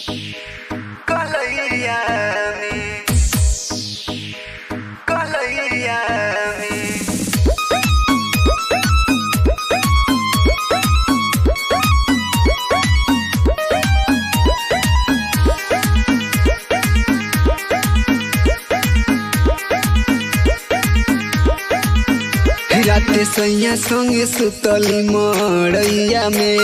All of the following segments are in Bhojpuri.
कलैया में कलैया में राते सैया संगे सुतली मड़ैया में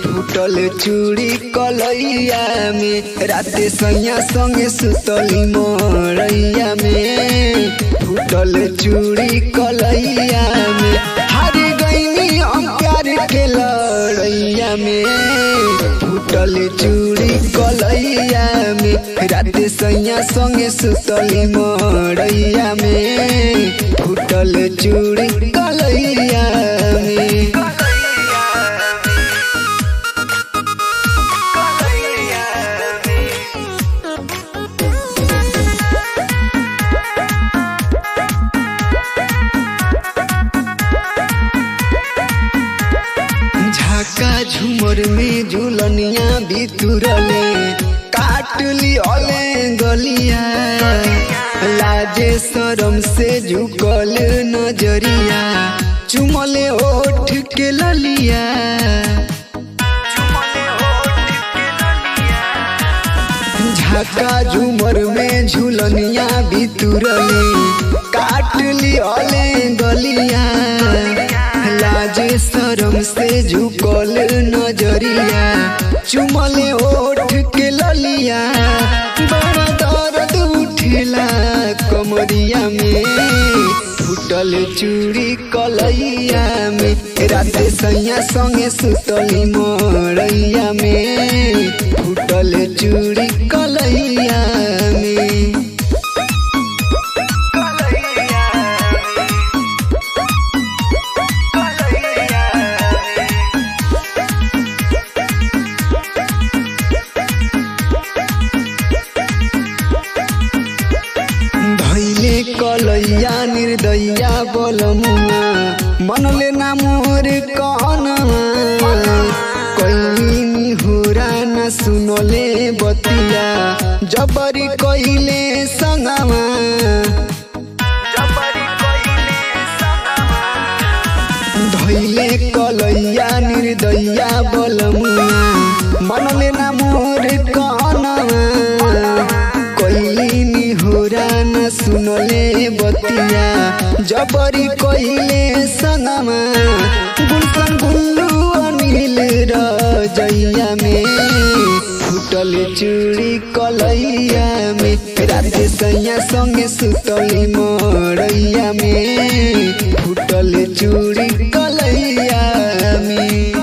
फूटल चूड़ी कलैया में। राते सैया संगे सुतली मड़ैया में फूटल चूड़ी कलैया में। हार गईनी हम प्यार के लड़ैया में फूटल चूड़ी कलैया में। राते सैया संगे सुतली मड़ैया में फूटल चूड़ी कलैया में। झाका झूमर में झूलनिया बितुरले काटली अले गलिया। लाजे शरम से झुकल नजरिया चुमले ओठ के ललिया। झाका झूमर में झूलनिया बितुरले काटली अले गलिया। लाजे शरम से झुकल नजरिया चुमले ओठ के ललिया। बड़ा दर्द उठेला कमरिया में फूटल चूड़ी कलैया में। राते सैया संगे सुतली मड़ैया में फूटल चूड़ी कलैया में। कलैया निर्दया बोलमुआ मनले ना मोर कहनवा। कहीं होरा न सुनले बतिया जबरी कइले संगवा। धैले कलैया निर्दया बोलमुआ मनले ना मोर कहनवा। कइली होरा न सुनले बतिया जबरी कइले संगमा। गुलशन गुल्लू अनिल रजैया में फूटल चूड़ी कलैया में। राते सैया संगे सुतली मड़ैया में फूटल चूड़ी कलैया में।